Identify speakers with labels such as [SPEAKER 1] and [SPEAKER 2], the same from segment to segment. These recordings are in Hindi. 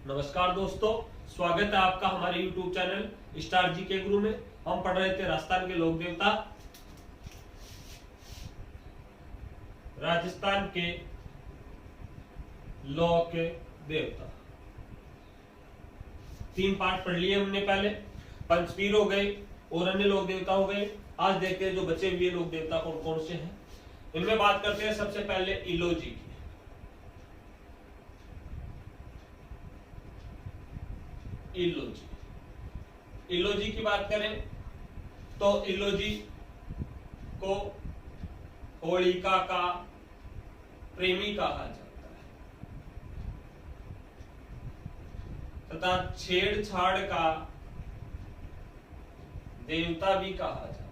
[SPEAKER 1] नमस्कार दोस्तों, स्वागत है आपका हमारे YouTube चैनल स्टार जी के गुरु में। हम पढ़ रहे थे राजस्थान के लोक देवता, राजस्थान के लोक देवता। 3 पार्ट पढ़ लिए हमने पहले। पंचपीर हो गए और अन्य लोक देवता हो गए। आज देखते हैं जो बचे हुए लोक देवता कौन कौन से हैं। इनमें बात करते हैं सबसे पहले इलोजी की। इलोजी की बात करें तो इलोजी को होलिका का प्रेमी कहा जाता है तथा छेड़छाड़ का देवता भी कहा जाता है।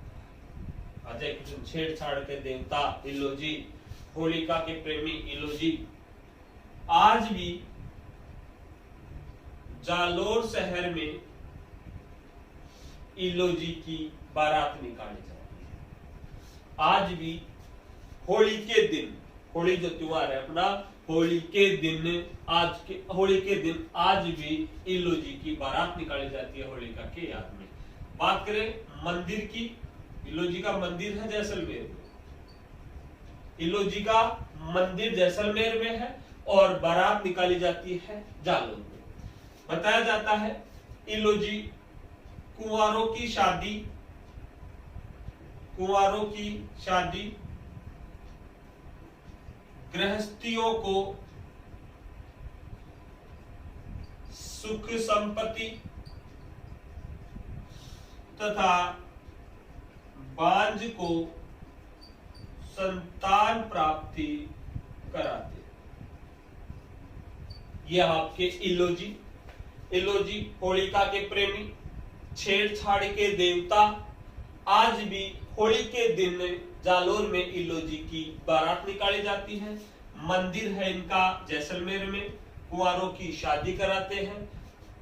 [SPEAKER 1] अजय कृष्ण छेड़छाड़ के देवता इलोजी, होलिका के प्रेमी इलोजी। आज भी जालोर शहर में इलोजी की बारात निकाली जाती है। आज भी होली के दिन, होली जो त्योहार है अपना, होली के दिन आज भी इलोजी की बारात निकाली जाती है होलिका के याद में। बात करें मंदिर की, इलोजी का मंदिर है जैसलमेर में। इलोजी का मंदिर जैसलमेर में है और बारात निकाली जाती है जालोर में। बताया जाता है इलोजी कुंवारों की शादी गृहस्थियों को सुख संपत्ति तथा बांझ को संतान प्राप्ति कराते। यह आपके इलोजी होलिका के प्रेमी, छेड़छाड़ के देवता। आज भी होली के दिन जालोर में इलोजी की बारात निकाली जाती है। मंदिर है इनका जैसलमेर में। कुंवारों की शादी कराते हैं।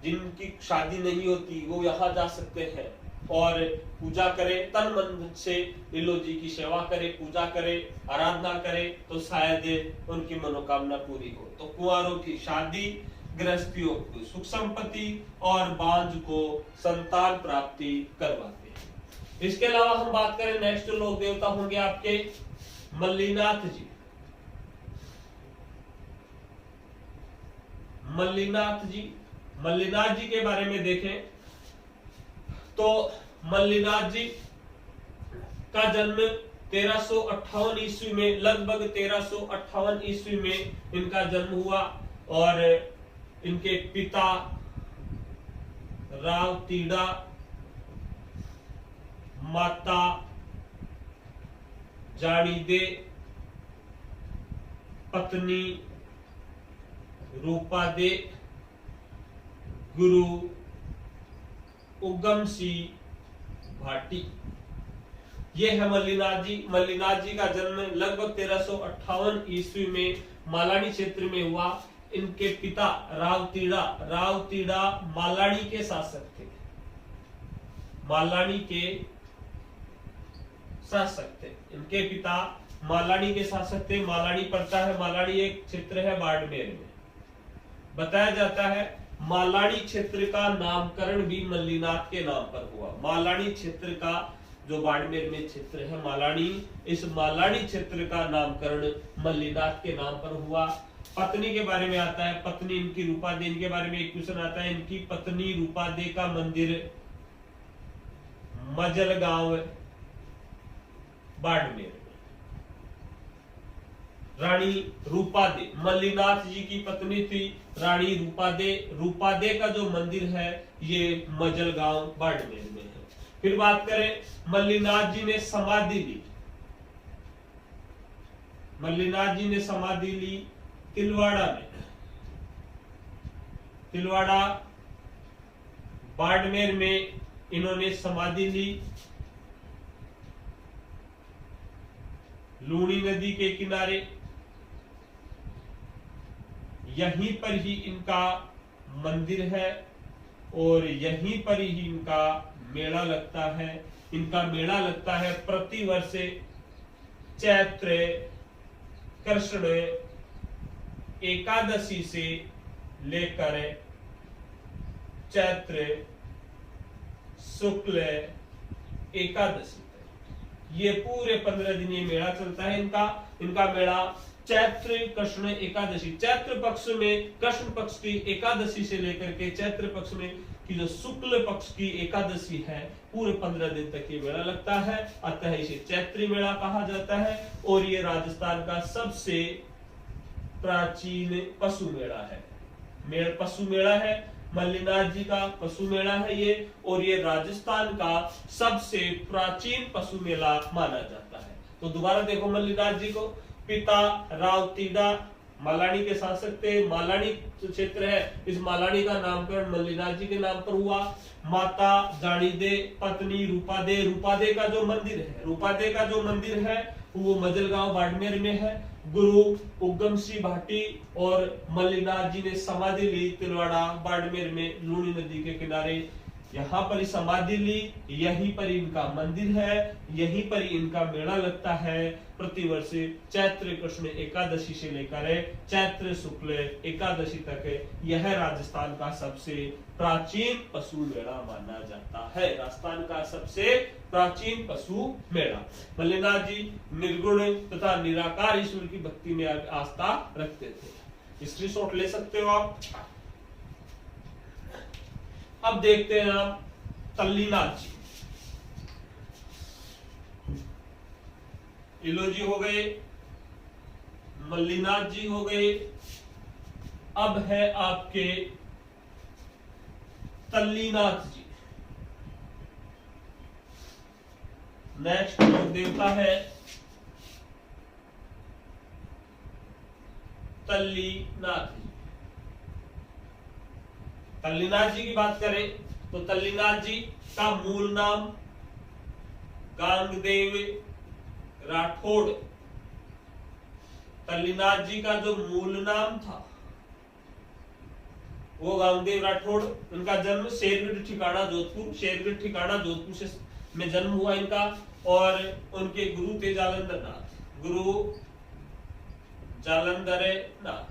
[SPEAKER 1] जिनकी शादी नहीं होती वो यहाँ जा सकते हैं और पूजा करे, तन मन से इलोजी की सेवा करे, पूजा करे, आराधना करे तो शायद उनकी मनोकामना पूरी हो। तो कुंवारों की शादी, गृहस्थियों को सुख संपत्ति और बांझ को संतान प्राप्ति करवाते हैं। इसके अलावा हम बात करें नेक्स्ट लोक देवता होंगे आपके मल्लीनाथ जी। मल्लीनाथ जी के बारे में देखें तो मल्लीनाथ जी का जन्म 1358 ईस्वी में, लगभग 1358 ईस्वी में इनका जन्म हुआ और इनके पिता रावतीड़ा, माता जाड़ीदे, पत्नी रूपादे, गुरु उगम सिंह भाटी। ये है मल्लीनाथ जी। मल्लीनाथ जी का जन्म लगभग 1358 ईस्वी में मालानी क्षेत्र में हुआ। इनके पिता रावतीड़ा मालानी के शासक थे। इनके पिता मालानी के शासक थे। मालानी पड़ता है, मालानी एक क्षेत्र है बाड़मेर में। बताया जाता है मालानी क्षेत्र का नामकरण भी मल्लीनाथ के नाम पर हुआ। मालानी क्षेत्र का जो बाड़मेर में क्षेत्र है मालानी, इस मालानी क्षेत्र का नामकरण मल्लीनाथ के नाम पर हुआ। पत्नी के बारे में आता है, पत्नी इनकी रूपादे। इनके बारे में एक क्वेश्चन आता है, इनकी पत्नी रूपादे का मंदिर मजलगांव बाड़मेर। रानी रूपादे मल्लीनाथ जी की पत्नी थी, रानी रूपादे। रूपादे का जो मंदिर है ये मजलगांव बाड़मेर में है। फिर बात करें मल्लीनाथ जी ने समाधि ली तिलवाड़ा में। तिलवाड़ा बाड़मेर में इन्होंने समाधि ली। लूणी नदी के किनारे, यहीं पर ही इनका मंदिर है और यहीं पर ही इनका मेला लगता है। इनका मेला लगता है प्रतिवर्ष चैत्र कृष्ण एकादशी से लेकर चैत्र शुक्ल एकादशी, ये पूरे 15 दिन ये मेला चलता है। इनका मेला चैत्र कृष्ण एकादशी, चैत्र पक्ष में कृष्ण पक्ष की एकादशी से लेकर के चैत्र पक्ष में की जो शुक्ल पक्ष की एकादशी है, पूरे 15 दिन तक ये मेला लगता है। अतः इसे चैत्री मेला कहा जाता है। और ये राजस्थान का सबसे प्राचीन पशु मेला है। पशु मेला है, मल्लिनाथ जी का पशु मेला है ये, और ये राजस्थान का सबसे प्राचीन पशु मेला माना जाता है। तो दोबारा देखो मल्लिनाथ जी को, पिता रावतीडा मालानी के शासक थे, मालानी क्षेत्र है, इस मालानी का नामकरण मल्लिनाथ जी के नाम पर हुआ। माता जानीदे, पत्नी रूपादे, रूपादे का जो मंदिर है वो मजलगांव बाड़मेर में है। गुरु उगम सिंह भाटी और मल्लिनाथ जी ने समाधि ली तिलवाड़ा बाड़मेर में लूनी नदी के किनारे, यहाँ पर समाधि ली, यहीं पर इनका मंदिर है, यहीं पर इनका मेला लगता है प्रतिवर्ष चैत्र कृष्ण एकादशी से लेकर चैत्र शुक्ल एकादशी तक। यह राजस्थान का सबसे प्राचीन पशु मेला माना जाता है। राजस्थान का सबसे प्राचीन पशु मेला। मल्लिनाथ जी निर्गुण तथा निराकार ईश्वर की भक्ति में आस्था रखते थे। स्क्रीनशॉट ले सकते हो आप। अब देखते हैं आप तल्लीनाथ जी। इलोजी हो गए, मल्लिनाथ जी हो गए, अब है आपके तल्लीनाथ जी। नेक्स्ट देवता है तल्लीनाथ जी। तल्लीनाथ जी की बात करें तो तल्लीनाथ जी का मूल नाम गांगदेव राठौड़। तल्लीनाथ जी का जो मूल नाम था वो गांगदेव राठौड़। इनका जन्म शेरगढ़ ठिकाना जोधपुर से में जन्म हुआ इनका। और उनके गुरु थे गुरु जालंधर नाथ।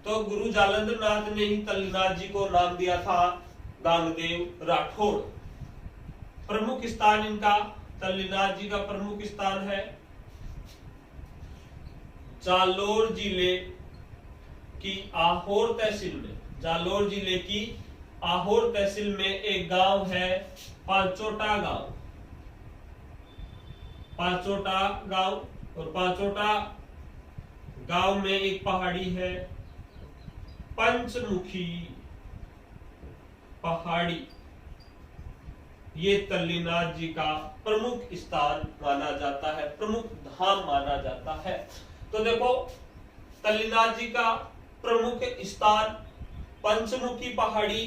[SPEAKER 1] तो गुरु जालंधर नाथ ने ही तल्लीनाथ जी को नाम दिया था गांगदेव राठौड़। प्रमुख स्थान इनका तल्लीनाथ जी का प्रमुख स्थान है जालोर जिले की आहोर तहसील में। जालोर जिले की आहोर तहसील में एक गांव है पांचोटा गांव। और पांचोटा गांव में एक पहाड़ी है पंचमुखी पहाड़ी। ये तल्लीनाथ जी का प्रमुख स्थान माना जाता है, प्रमुख धाम माना जाता है। तो देखो तल्लीनाथ जी का प्रमुख स्थान पंचमुखी पहाड़ी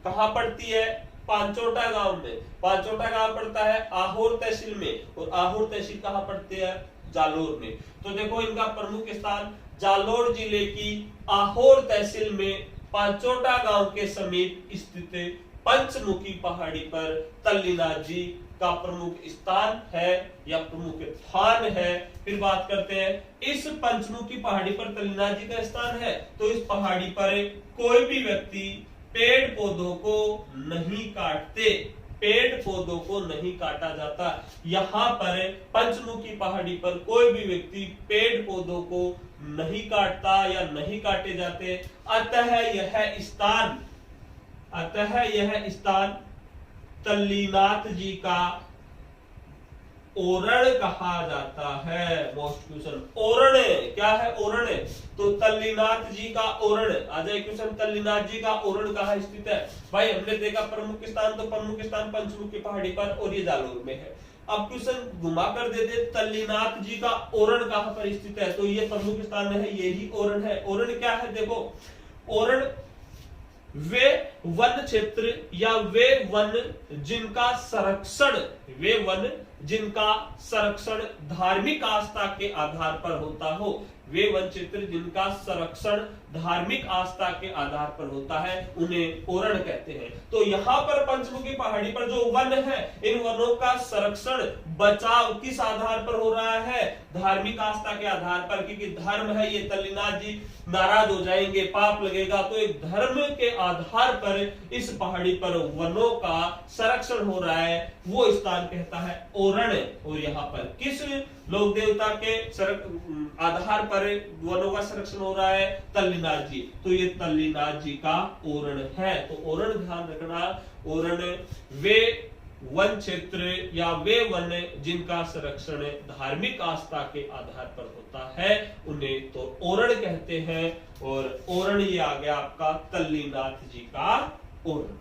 [SPEAKER 1] कहां पड़ती है? पांचोटा गांव में। पांचोटा गांव पड़ता है आहोर तहसील में, और आहोर तहसील कहां पड़ती है? जालोर में। तो देखो इनका प्रमुख स्थान जालोर जिले की आहोर तहसील में पांचोटा गांव के समीप स्थित पंचमुखी पहाड़ी पर तल्लीनाथ जी का प्रमुख स्थान है या प्रमुख स्थान है। फिर बात करते हैं इस पंचमुखी पहाड़ी पर तल्लीनाथ जी का स्थान है, तो इस पहाड़ी पर कोई भी व्यक्ति पेड़ पौधों को नहीं काटते, पेड़ पौधों को नहीं काटा जाता। यहाँ पर पंचमुखी पहाड़ी पर कोई भी व्यक्ति पेड़ पौधों को नहीं काटता या नहीं काटे जाते। अतः यह स्थान तल्लीनाथ जी का ओरण कहा जाता है। मोस्ट क्वेश्चन ओरण क्या है? ओरण। तो तल्लीनाथ जी का ओरण आ जाए क्वेश्चन। तल्लीनाथ जी का ओरण कहाँ स्थित है? भाई हमने देखा प्रमुख स्थान, तो प्रमुख स्थान पंचमुखी पहाड़ी पर और ये जालोर में है। अब क्वेश्चन घुमा कर दे दे तल्लीनाथ जी का ओरण कहाँ पर स्थित है, तो ये प्रमुख स्थान है, यही ओरण है। ओरण क्या है? देखो ओरण वे वन क्षेत्र या वे वन जिनका संरक्षण धार्मिक आस्था के आधार पर होता हो, वे वन क्षेत्र जिनका संरक्षण धार्मिक आस्था के आधार पर होता है उन्हें ओरण कहते हैं। तो यहाँ पर पंचमुखी पहाड़ी पर जो वन है, इन वनों का संरक्षण बचाव किस आधार पर हो रहा है? धार्मिक आस्था के आधार पर, क्योंकि धर्म है ये। तल्लीनाथ जी नाराज हो जाएंगे, पाप लगेगा। तो एक धर्म के आधार पर इस पहाड़ी पर वनों का संरक्षण हो रहा है, वो स्थान कहता है ओरण। और यहाँ पर किस लोक देवता के आधार पर वनों का संरक्षण हो रहा है? तल्लीनाथ जी। तो ये तल्लीनाथ जी का ओरण है। तो ओरण ध्यान रखना, ओरण वे वन क्षेत्र या वे वन जिनका संरक्षण धार्मिक आस्था के आधार पर होता है उन्हें तो ओरण कहते हैं। और ओरण ये आ गया आपका तल्लीनाथ जी का ओरण।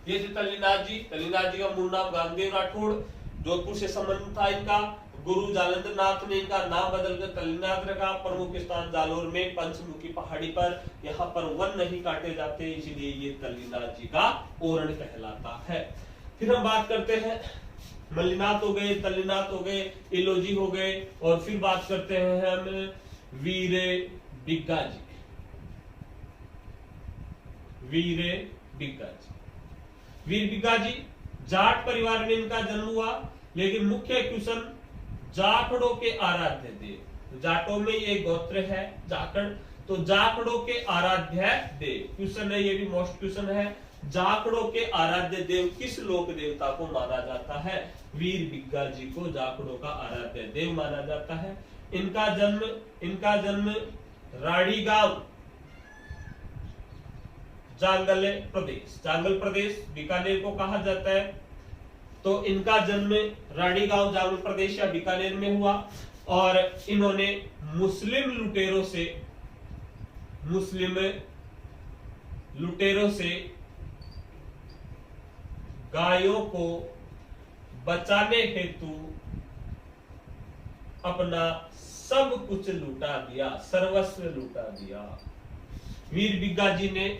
[SPEAKER 1] ये थे तल्लीनाथ जी। तल्लीनाथ जी का मूल नाम गांगदेव राठौड़, जोधपुर से संबंध था इनका। गुरु जालंधर नाथ ने इनका नाम बदलकर तल्लीनाथ रखा। प्रमुख स्थान जालोर में पंचमुखी पहाड़ी पर। यहाँ पर वन नहीं काटे जाते, इसलिए ये तल्लीनाथ जी का ओरण कहलाता है। फिर हम बात करते हैं, मल्लीनाथ हो गए, तल्लीनाथ हो गए, इलोजी हो गए, और फिर बात करते हैं हम वीर बिग्गा जी। वीर बिग्गा जी, वीर बिग्गा जी जाट परिवार में इनका जन्म हुआ, लेकिन मुख्य क्वेश्चन जाखड़ों के आराध्य देव। जाटों में ये गोत्र है जाखड़, तो जाखड़ों के आराध्य देव क्वेश्चन है, ये भी मोस्ट क्वेश्चन है। जाखड़ों के आराध्य देव किस लोक देवता को माना जाता है? वीर बिग्गा जी को जाखड़ों का आराध्य देव माना जाता है। इनका जन्म राड़ी गांव, जांगल प्रदेश बीकानेर को कहा जाता है। तो इनका जन्म राड़ी गांव जांगल प्रदेश या बीकानेर में हुआ, और इन्होंने मुस्लिम लुटेरों से गायों को बचाने हेतु अपना सब कुछ लूटा दिया, सर्वस्व लूटा दिया। वीर बिग्गा जी ने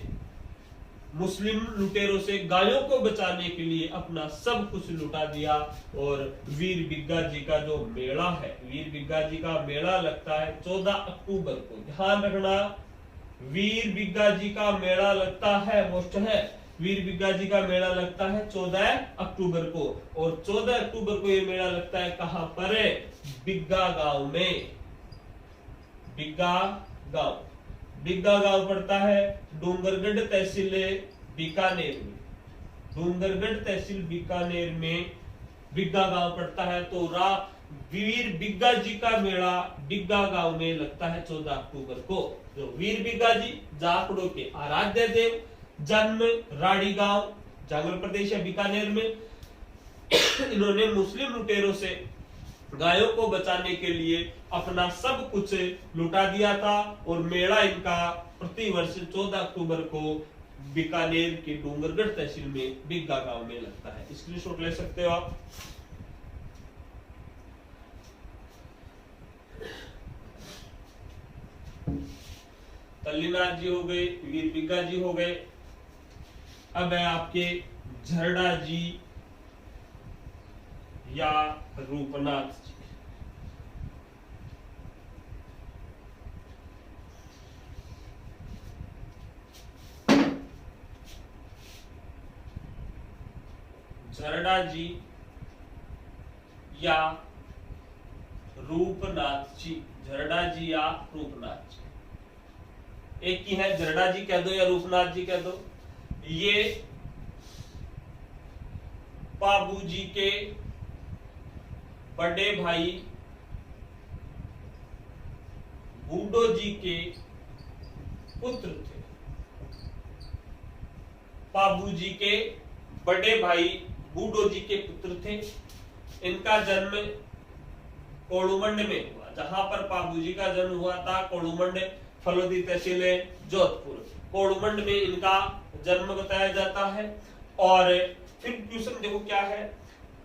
[SPEAKER 1] मुस्लिम लुटेरों से गायों को बचाने के लिए अपना सब कुछ लुटा दिया। और वीर बिग्गा जी का जो मेला है, वीर बिग्गा जी का मेला लगता है 14 अक्टूबर को। ध्यान रखना, वीर बिग्गा जी का मेला लगता है, मोस्ट है, वीर बिग्गा जी का मेला लगता है 14 अक्टूबर को। और 14 अक्टूबर को ये मेला लगता है कहां पर? बिग्गा गांव में। बिग्गा गांव पड़ता है डूंगरगढ़ तहसील बीकानेर में। डूंगरगढ़ तहसील बीकानेर में बिग्गा गांव पड़ता है। तो वीर बिग्गा जी का मेला बिग्गा गांव में लगता है 14 अक्टूबर को। जो वीर बिग्गा जी जाखड़ों के आराध्य देव, जन्म राड़ी गांव जांगल प्रदेश या बीकानेर में। इन्होंने मुस्लिम लुटेरों से गायों को बचाने के लिए अपना सब कुछ लुटा दिया था। और मेला इनका प्रतिवर्ष 14 अक्टूबर को बीकानेर के डूंगरगढ़ तहसील में बिग्गा गांव में लगता है। स्क्रीनशॉट ले सकते हो आप। तल्लीनाथ जी हो गए, वीर बिग्गा जी हो गए। अब है आपके झरड़ा जी या रूपनाथ जी। झरड़ा जी या रूपनाथ जी, झरड़ा जी या रूपनाथ जी, एक ही है। झरड़ा जी कह दो या रूपनाथ जी कह दो। ये पाबू जी के बड़े भाई बूढ़ो जी के पुत्र थे। पाबू जी के बड़े भाई बूढ़ो जी के पुत्र थे। इनका जन्म कोड़ुमंड में हुआ। जहां पर पाबू जी का जन्म हुआ था कोड़ुमंड, फलोदी तहसील जोधपुर, कोड़ुमंड में इनका जन्म बताया जाता है। और फिर क्वेश्चन देखो क्या है,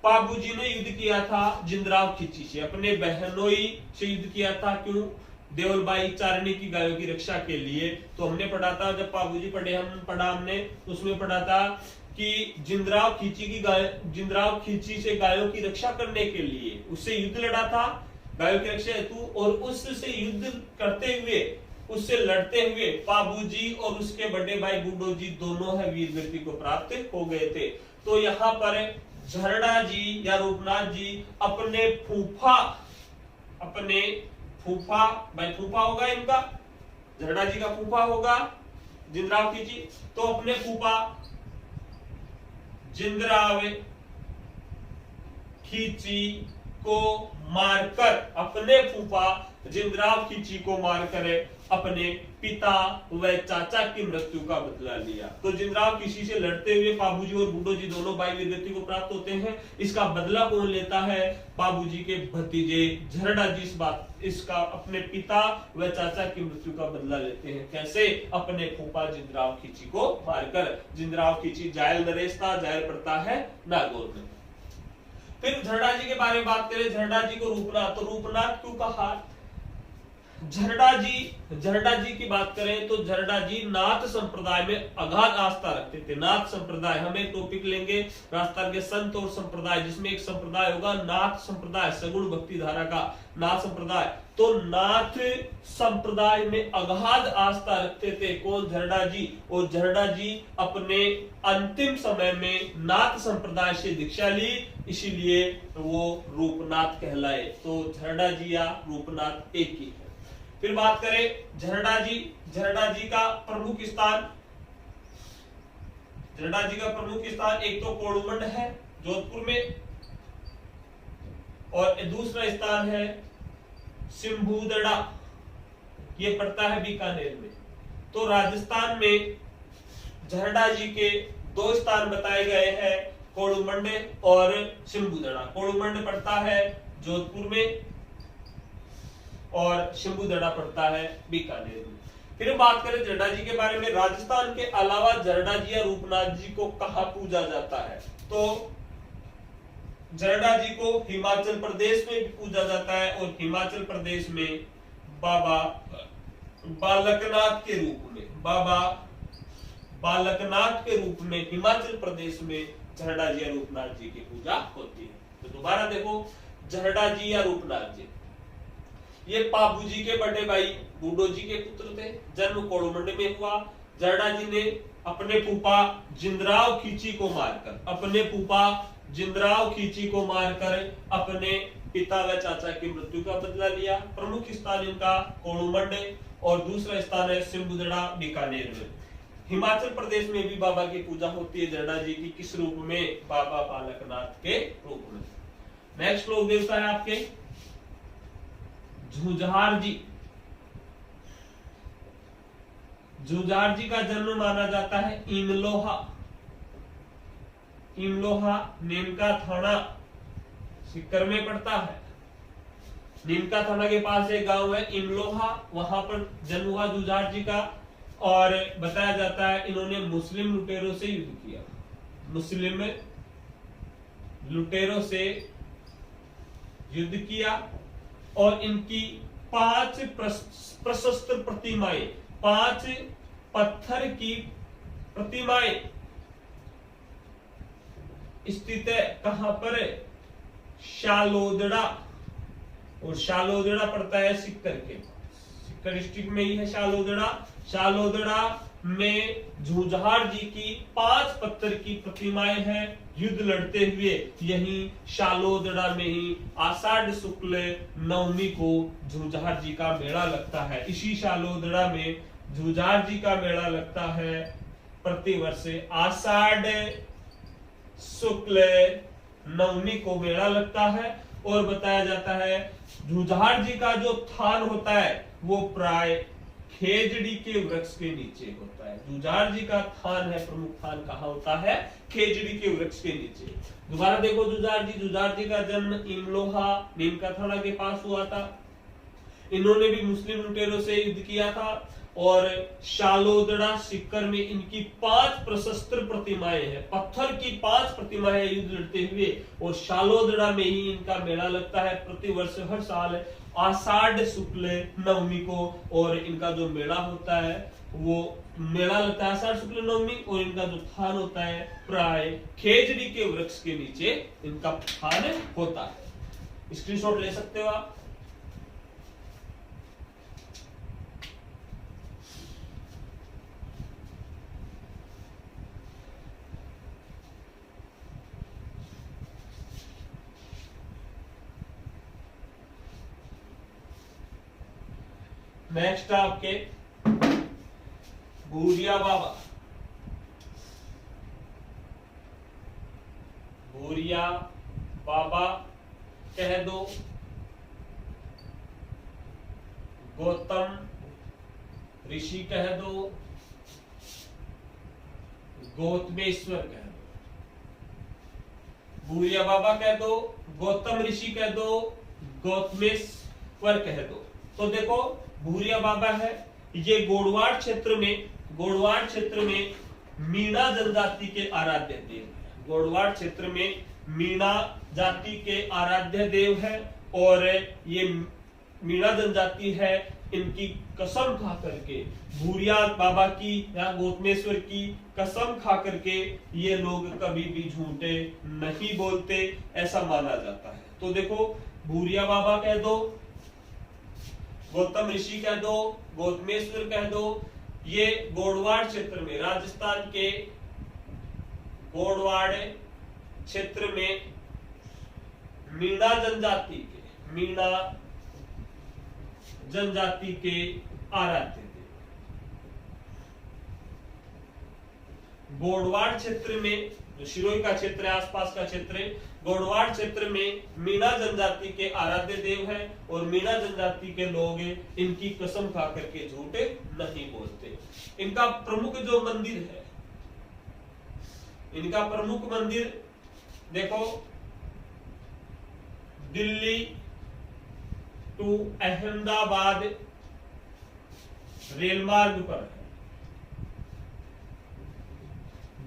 [SPEAKER 1] पाबू जी ने युद्ध किया था जिंदराव खिची से, अपने बहनोई से युद्ध किया था। क्यों? देवलबाई चारणी की गायों की रक्षा के लिए। तो हमने पढ़ा था, जब पाबू जी पढ़े, हमने उसमें पढ़ा था कि जिंदराव खींची से गायों की रक्षा करने के लिए उससे युद्ध लड़ा था गायों की रक्षा हेतु, और उससे युद्ध करते हुए उससे लड़ते हुए पाबूजी और उसके बड़े भाई बूढ़ो जी दोनों है वीर गति को प्राप्त हो गए थे। तो यहाँ पर झरड़ा जी या रूपनाथ जी अपने फूफा भाई फूफा होगा इनका, झरड़ा जी का फूफा होगा जिंदराव खींची, तो अपने फूफा जिंदराव खींची को मारकर, अपने फूफा जिंदराव खींची को मारकर अपने पिता व चाचा की मृत्यु का बदला लिया। तो जिंदराव खींची से लड़ते हुए पाबूजी और बूढ़ो जी दोनों भाई वीरगति को प्राप्त होते हैं। इसका बदला कौन लेता है? पाबूजी के भतीजे झरड़ा जी इसका अपने पिता व चाचा की मृत्यु का बदला लेते हैं। कैसे? अपने फूफा जिंदराव खींची को मारकर। जिंदराव खींची जायल नरेश था, जायल पड़ता है नागौर में। फिर झरड़ा जी के बारे में बात करें, झरड़ा जी को रूपनाथ, तो रूपनाथ क्यों कहा? झरड़ा जी की बात करें तो झरड़ा जी नाथ संप्रदाय में अगाध आस्था रखते थे। नाथ संप्रदाय, हम एक टॉपिक लेंगे राजस्थान के संत और संप्रदाय, जिसमें एक संप्रदाय होगा नाथ संप्रदाय, सगुण भक्ति धारा का नाथ संप्रदाय। तो नाथ संप्रदाय में अगाध आस्था रखते थे कौन? झरड़ा जी। और झरड़ा जी अपने अंतिम समय में नाथ संप्रदाय से दीक्षा ली, इसीलिए वो रूपनाथ कहलाए। तो झरड़ा जी या रूपनाथ एक ही है। फिर बात करें झरड़ा जी का प्रमुख स्थान, झरड़ा जी का प्रमुख स्थान एक तो कोडुमंड है जोधपुर में, और दूसरा स्थान है सिंबुदड़ा, ये पड़ता है बीकानेर में। तो राजस्थान में झरड़ा जी के दो स्थान बताए गए हैं, कोडुमंड और सिंबुदड़ा। कोडुमंड पड़ता है जोधपुर में और सिंबुदड़ा पड़ता है बीकानेर में। फिर बात करें झरड़ा जी के बारे में, राजस्थान के अलावा झरड़ा जी या रूपनाथ जी को कहां पूजा जाता है? तो झरड़ा जी को हिमाचल प्रदेश में भी पूजा जाता है, और हिमाचल प्रदेश में बाबा बालकनाथ के रूप में हिमाचल प्रदेश में झरड़ा जी या रूपनाथ जी की पूजा होती है। तो दोबारा देखो, झरड़ा जी या रूपनाथ जी ये पाबूजी के बड़े भाई बूढ़ो जी के पुत्र थे। जन्म कोडुमंड में हुआ। झरड़ा जी ने अपने फूफा जिंदराव खींची को मारकर अपने पिता व चाचा की मृत्यु का बदला लिया। प्रमुख स्थान इनका कोडुमंड और दूसरा स्थान है सिंबुदड़ा बीकानेर में। हिमाचल प्रदेश में भी बाबा की पूजा होती है झरड़ा जी की, किस रूप में? बाबा बालकनाथ के रूप में। नेक्स्ट लोग देवता है आपके झुंझार जी का जन्म माना जाता है इमलोहा नीमका थाना सीकर में पड़ता है। नीमका थाना के पास एक गांव है इमलोहा, वहां पर जन्म हुआ झुंझार जी का। और बताया जाता है इन्होंने मुस्लिम लुटेरों से युद्ध किया। मुस्लिम लुटेरों से युद्ध किया और इनकी 5 प्रशस्त प्रतिमाएं, 5 पत्थर की प्रतिमाएं स्थित है। कहां पर? शालोदड़ा, और शालोदड़ा पड़ता है सिक्कर के, सिक्कर डिस्ट्रिक्ट में ही है शालोदड़ा। शालोदड़ा में झुंझार जी की 5 पत्थर की प्रतिमाएं हैं। युद्ध लड़ते हुए यही शालोदड़ा में ही आषाढ़ शुक्ल नवमी को झुंझार जी का मेला लगता है। इसी शालोदड़ा में झुंझार जी का मेला लगता है प्रतिवर्ष आषाढ़ शुक्ल नवमी को मेला लगता है। और बताया जाता है झुंझार जी का जो थान होता है वो प्राय खेजड़ी के वृक्ष के नीचे होता है। झुंझार जी का थान है, प्रमुख थान कहाँ होता है? खेजड़ी के वृक्ष के नीचे। दोबारा देखो झुंझार जी का जन्म इमलोहा नीमका थाना के पास हुआ था। इन्होंने भी मुस्लिम लुटेरों से युद्ध किया था। और शालोदड़ा सिक्कर में इनकी 5 प्रशस्त्र प्रतिमाएं हैं, पत्थर की 5 प्रतिमाएं युद्ध लड़ते हुए। और शालोदड़ा में ही इनका मेला लगता है प्रतिवर्ष हर साल। आषाढ़ शुक्ल नवमी को, और इनका जो मेला होता है वो मेला लगता है आषाढ़ शुक्ल नवमी, और इनका जो थान होता है प्राय खेजड़ी के वृक्ष के नीचे इनका थान होता है। स्क्रीनशॉट ले सकते हो आप। नेक्स्ट आपके भूरिया बाबा। भूरिया बाबा कह दो, गौतम ऋषि कह दो, गौतमेश्वर कह दो। भूरिया बाबा कह दो, गौतम ऋषि कह दो, गौतमेश्वर कह दो। तो देखो भूरिया बाबा है, ये गोडवाड़ क्षेत्र में मीणा जनजाति के आराध्य देव है। गोडवाड़ क्षेत्र में मीणा जाति के आराध्य देव है, और ये मीणा जनजाति है, इनकी कसम खा करके भूरिया बाबा की या गौतमेश्वर की कसम खा करके ये लोग कभी भी झूठे नहीं बोलते, ऐसा माना जाता है। तो देखो भूरिया बाबा कह दो, गौतम ऋषि कह दो, गौतमेश्वर कह दो। ये गोडवाड़ क्षेत्र में, राजस्थान के गोडवाड़ क्षेत्र में मीणा जनजाति के आराध्य थे। गोडवाड़ क्षेत्र में, जो शिरोई का क्षेत्र है, आसपास का क्षेत्र है, गोडवाड़ क्षेत्र में मीणा जनजाति के आराध्य देव है, और मीणा जनजाति के लोग इनकी कसम खा करके झूठे नहीं बोलते। इनका प्रमुख जो मंदिर है, इनका प्रमुख मंदिर देखो दिल्ली टू अहमदाबाद रेल मार्ग पर है।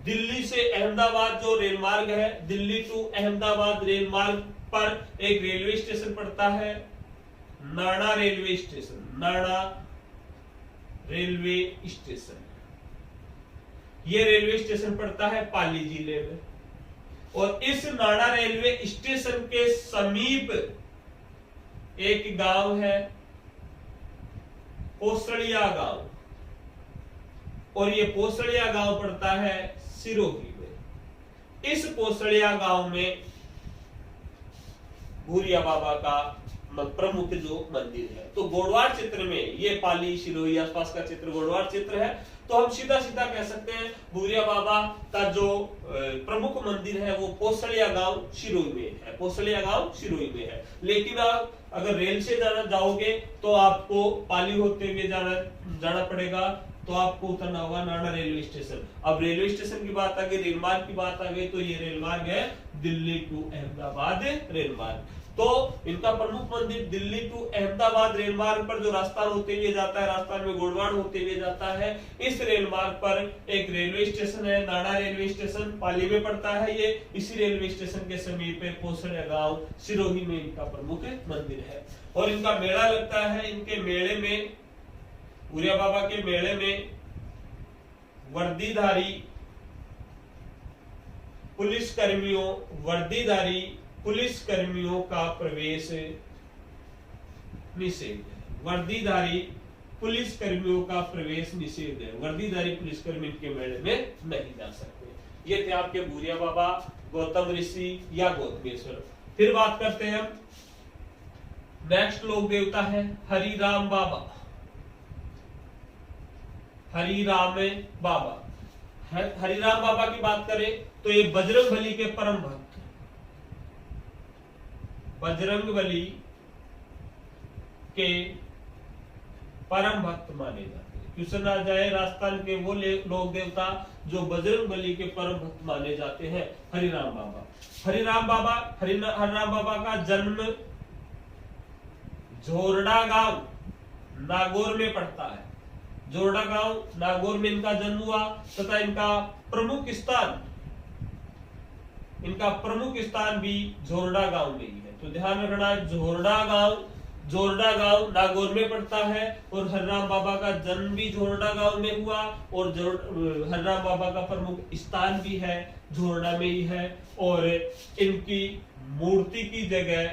[SPEAKER 1] दिल्ली से अहमदाबाद जो रेल मार्ग है, दिल्ली टू अहमदाबाद रेल मार्ग पर एक रेलवे स्टेशन पड़ता है, नाड़ा रेलवे स्टेशन। नाड़ा रेलवे स्टेशन, ये रेलवे स्टेशन पड़ता है पाली जिले में, और इस नाड़ा रेलवे स्टेशन के समीप एक गांव है पोसड़िया गांव, और ये पोसड़िया गांव पड़ता है सिरोही में। इस पोसड़िया गांव में भूरिया बाबा का प्रमुख जो मंदिर है। तो गोडवाड़ क्षेत्र में, ये पाली सिरोही आसपास का क्षेत्र गोडवाड़ क्षेत्र है, तो हम सीधा सीधा कह सकते हैं भूरिया बाबा का जो प्रमुख मंदिर है वो पोसड़िया गांव सिरोही में है। पोसड़िया गांव सिरोही में है। लेकिन आप अगर रेल से जाओगे तो आपको पाली होते हुए जाना पड़ेगा, तो आपको उतरना होगा नाड़ा रेलवे स्टेशन। अब रेलवे स्टेशन की बात आ गई, रेल मार्ग की बात आ गई, तो ये रेल मार्ग है दिल्ली टू अहमदाबाद रेल मार्ग। तो इनका प्रमुख मंदिर दिल्ली टू अहमदाबाद रेल मार्ग पर जो राजस्थान होते हुए जाता है, राजस्थान में गोडवाड़ होते हुए जाता है, इस रेल मार्ग पर एक रेलवे स्टेशन है, नाड़ा रेलवे स्टेशन, पाली में पड़ता है ये। इसी रेलवे स्टेशन के समीप पोसड़िया गांव सिरोही में इनका प्रमुख मंदिर है। और इनका मेला लगता है। इनके मेले में, भूरिया बाबा के मेले में वर्दीधारी पुलिसकर्मियों का प्रवेश निषेध है। वर्दीधारी पुलिसकर्मियों का प्रवेश निषेध है। वर्दीधारी पुलिसकर्मी के मेले में नहीं जा सकते। ये थे आपके भूरिया बाबा, गौतम ऋषि या गौतमेश्वर। फिर बात करते हैं हम, नेक्स्ट लोक देवता है हरिराम बाबा। हरिराम बाबा की बात करें तो ये बजरंगबली के परम भक्त, बजरंगबली के परम भक्त माने जाते हैं। क्वेश्चन आ जाए, राजस्थान के वो लोक देवता जो बजरंगबली के परम भक्त माने जाते हैं, हरिराम बाबा। हरिराम बाबा का जन्म झोरडा गांव नागौर में पड़ता है। जोरडा गांव नागौर में इनका जन्म हुआ, तथा इनका प्रमुख स्थान भी झोरडा गांव में ही है। तो ध्यान रखना, झोरडा गांव जोरडा गांव नागौर में पड़ता है और हरराम बाबा का जन्म भी जोरडा गांव में हुआ और हरराम बाबा का प्रमुख स्थान भी है जोरडा में ही है। और इनकी मूर्ति की जगह,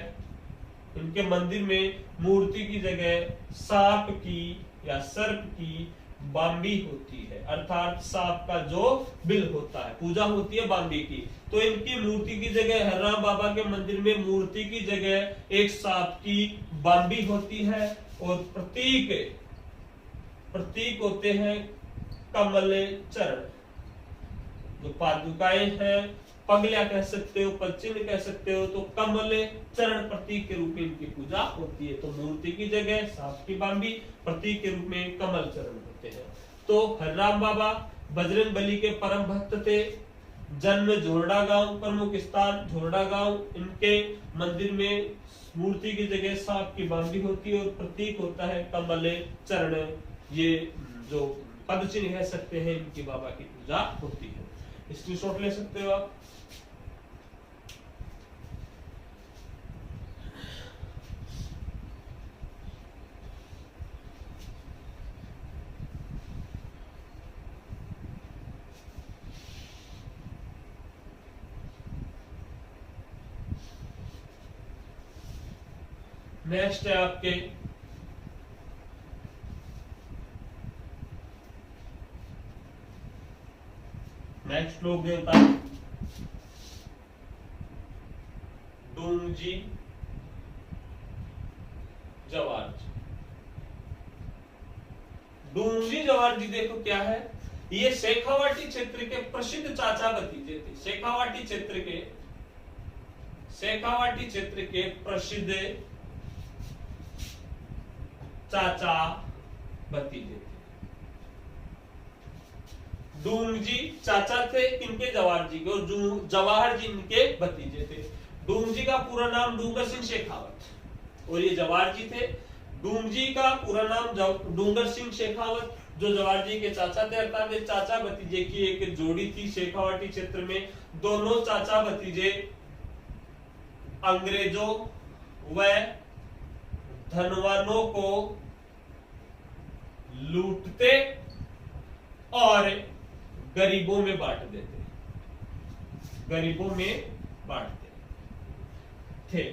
[SPEAKER 1] इनके मंदिर में मूर्ति की जगह सांप की या सर्प की बाम्बी होती है, अर्थात सांप का जो बिल होता है, पूजा होती है बाम्बी की। तो इनकी मूर्ति की जगह, हरराम बाबा के मंदिर में मूर्ति की जगह एक सांप की बाम्बी होती है और प्रतीक होते हैं कमल चरण। जो पादुकाएं हैं, पगलिया कह सकते हो, पलचिन्ह कह सकते हो, तो कमल चरण प्रतीक के रूप में इनकी पूजा होती है। तो मूर्ति की जगह सांप की बाम्बी, प्रतीक के रूप में कमल चरण होते हैं। तो हरराम बाबा बजरंग बली के परम भक्त थे। जन्म झोरडा गांव, प्रमुख स्थान झोरडा गांव। इनके मंदिर में मूर्ति की जगह सांप की बाम्बी होती है और प्रतीक होता है कमल चरण। ये जो पद चिन्ह कह सकते हैं, इनकी बाबा की पूजा होती है। स्क्रीनशॉट ले सकते हो आप। नेक्स्ट है आपके नेक्स्ट लोग देवता डूंगजी जवार जी। डूंगजी जवार जी देखो क्या है, ये शेखावाटी क्षेत्र के प्रसिद्ध चाचा भतीजे थे। शेखावाटी क्षेत्र के प्रसिद्ध चाचा भतीजे थे। डूंगजी चाचा थे किनके, जवाहर जी के, और जवाहर जी इनके भतीजे थे। डूंगजी का पूरा नाम डूंगर सिंह शेखावत और ये जवाहर जी थे। डूंगजी का पूरा नाम डूंगर सिंह शेखावत, जो जवाहर जी के चाचा थे, अर्थात चाचा भतीजे की एक जोड़ी थी शेखावाटी क्षेत्र में। दोनों चाचा भतीजे अंग्रेजों व धनवानों को लूटते और गरीबों में बांट देते, थे।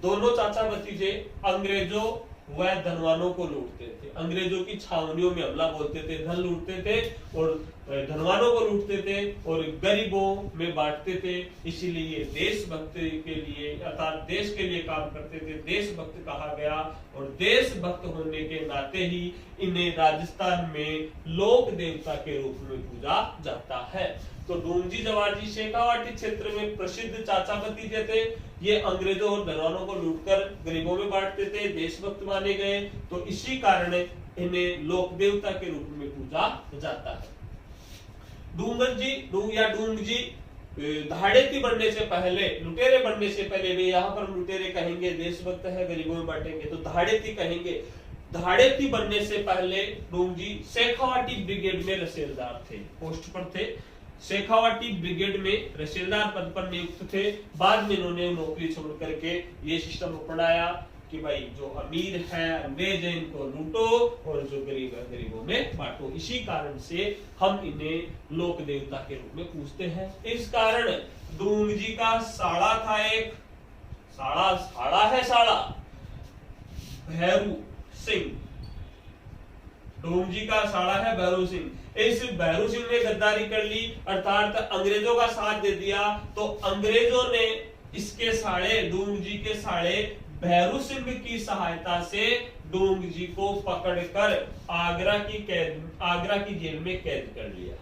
[SPEAKER 1] दोनों चाचा भतीजे अंग्रेजों व धनवानों को लूटते थे। अंग्रेजों की छावनियों में हमला बोलते थे, धन लूटते थे और धनवानों को लूटते थे और गरीबों में बांटते थे। इसीलिए देशभक्त के लिए अर्थात देश के लिए काम करते थे, देशभक्त कहा गया। और देशभक्त होने के नाते ही इन्हें राजस्थान में लोक देवता के रूप में पूजा जाता है। तो डूंगजी जवाहर जी शेखावाटी क्षेत्र में प्रसिद्ध चाचा भतीजे थे। ये अंग्रेजों और धनवानों को लूटकर गरीबों में बांटते थे, देशभक्त माने गए। तो इसी कारण इन्हें लोक देवता के रूप में पूजा जाता है। डूंगजी धाड़ेती बनने से पहले, लुटेरे बनने से पहले, वे यहाँ पर लुटेरे कहेंगे, देशभक्त है, गरीबों में बांटेंगे तो धाड़ेती कहेंगे। धाड़ेती बनने से पहले डूंगजी शेखावाटी ब्रिगेड में रसेलदार थे, पोस्ट पर थे। शेखावाटी ब्रिगेड में रसेलदार पद पर नियुक्त थे। बाद में इन्होंने नौकरी छोड़ करके ये सिस्टम अपनाया कि भाई जो अमीर है, अंग्रेज है, इनको लूटो और जो गरीब है, गरीबों में बांटो। इसी कारण से हम इन्हें लोक देवता के रूप में पूजते हैं। इस कारण डूंगजी का साड़ा था, एक साड़ा भैरू सिंह। डूंगजी का साड़ा है भैरू सिंह। इस भैरू सिंह ने गद्दारी कर ली, अर्थात अंग्रेजों का साथ दे दिया। तो अंग्रेजों ने इसके साड़े, डूंगजी के साड़े भैरू सिंह की सहायता से डूंगजी को पकड़कर आगरा की जेल में कैद कर लिया।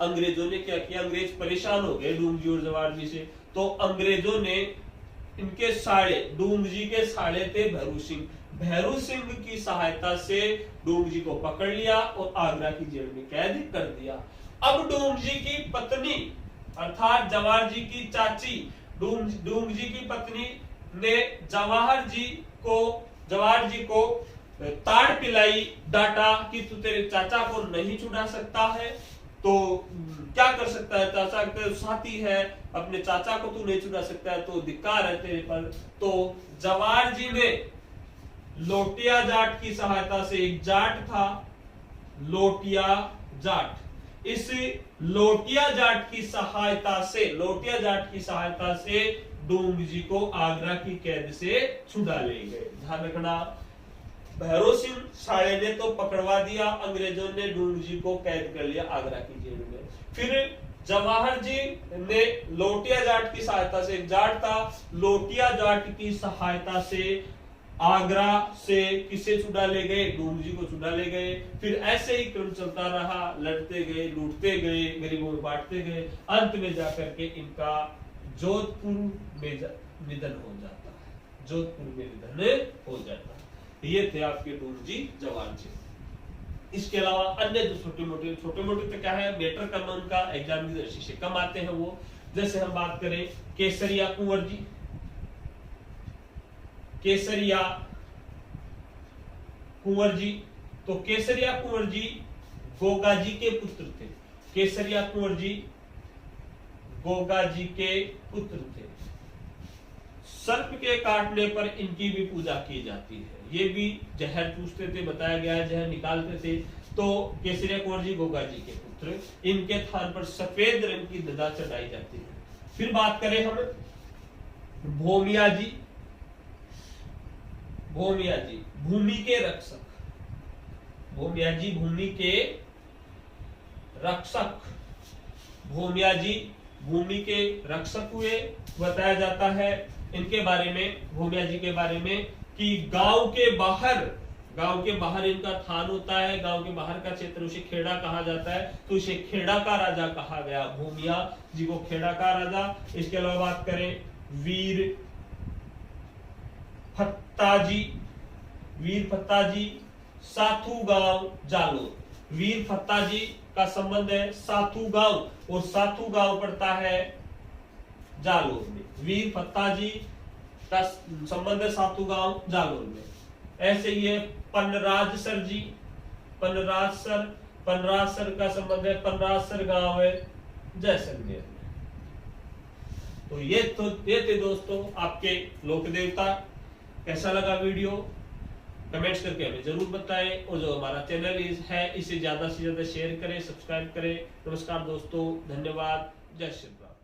[SPEAKER 1] अंग्रेजों ने क्या किया, अंग्रेज परेशान हो गए डूंगजी और जवाहर जी से। तो अंग्रेजों ने इनके साड़े, डूंगजी के साड़े थे भैरू सिंह की सहायता से डूंगजी को पकड़ लिया और आगरा की जेल में कैद कर दिया। अब डूंगजी की पत्नी अर्थात जवाहर जी की चाची, डूंगजी की पत्नी ने जवाहर जी को ताड़ पिलाई, डांटा कि तू तेरे चाचा को नहीं छुड़ा सकता है। तो क्या कर सकता है, चाचा के साथी है, अपने चाचा को तू नहीं चुरा सकता है, तो धिक्कार है तेरे पर। तो जवाहर जी ने लोटिया जाट की सहायता से, एक जाट था लोटिया जाट, इस लोटिया जाट की सहायता से, लोटिया जाट की सहायता से डूंग जी को आगरा की कैद से छुड़ा ले गए। ध्यान रखना, भैरों सिंह साड़े ने तो पकड़वा दिया, अंग्रेजों ने डूंग जी को कैद कर लिया आगरा की जेल में। फिर जवाहर जी ने लोटिया जाट की सहायता से, एक जाट था, लोटिया जाट की सहायता से आगरा से किसे छुड़ा ले गए, डूंग जी को छुड़ा ले गए। फिर ऐसे ही क्रम चलता रहा, लड़ते गए, लूटते गए, गरीबों में बांटते गए, अंत में जाकर के इनका जोधपुर में निधन हो जाता है, जोधपुर में निधन हो जाता है। ये थे आपके डूंग जी, जवाहर जी। इसके अलावा अन्य जो छोटे मोटे तो क्या है, मैटर करना उनका एग्जाम की दृष्टि से कम आते हैं वो। जैसे हम बात करें केसरिया कुंवर जी, केसरिया कुंवर जी, तो केसरिया कुंवर जी गोगा जी के पुत्र थे। केसरिया कुंवर जी गोगा जी के पुत्र थे। सर्प के काटने पर इनकी भी पूजा की जाती है। ये भी जहर चूसते थे, बताया गया है, जहर निकालते थे। तो केसरिया कुंवर जी गोगा जी के पुत्र, इनके थान पर सफेद रंग की ध्वजा चढ़ाई जाती है। फिर बात करें हम भोमिया जी, भोमिया जी भूमि के रक्षक, भोमिया जी भूमि के रक्षक, भोमिया जी भूमि के रक्षक हुए। बताया जाता है इनके बारे में, भोमिया जी के बारे में, कि गांव के बाहर इनका थान होता है, गांव के बाहर का क्षेत्र, उसे खेड़ा कहा जाता है, तो इसे खेड़ा का राजा कहा गया, भोमिया जी को खेड़ा का राजा। इसके अलावा बात करें वीर फत्ता जी साथू गांव जालोर। वीर फत्ता जी का संबंध है साथू गांव, और साथू गांव पड़ता है जालोर में। वीर फत्ता जी का संबंध है साथू गांव जालोर में। ऐसे ही है पनराज सर जी, पनराज सर का संबंध है पनराजसर गांव है जैसलमेर में। तो ये थे दोस्तों आपके लोक देवता। कैसा लगा वीडियो, कमेंट्स करके हमें जरूर बताएं, और जो हमारा चैनल है इसे ज्यादा से ज्यादा शेयर करें, सब्सक्राइब करें। नमस्कार दोस्तों, धन्यवाद, जय श्री राम।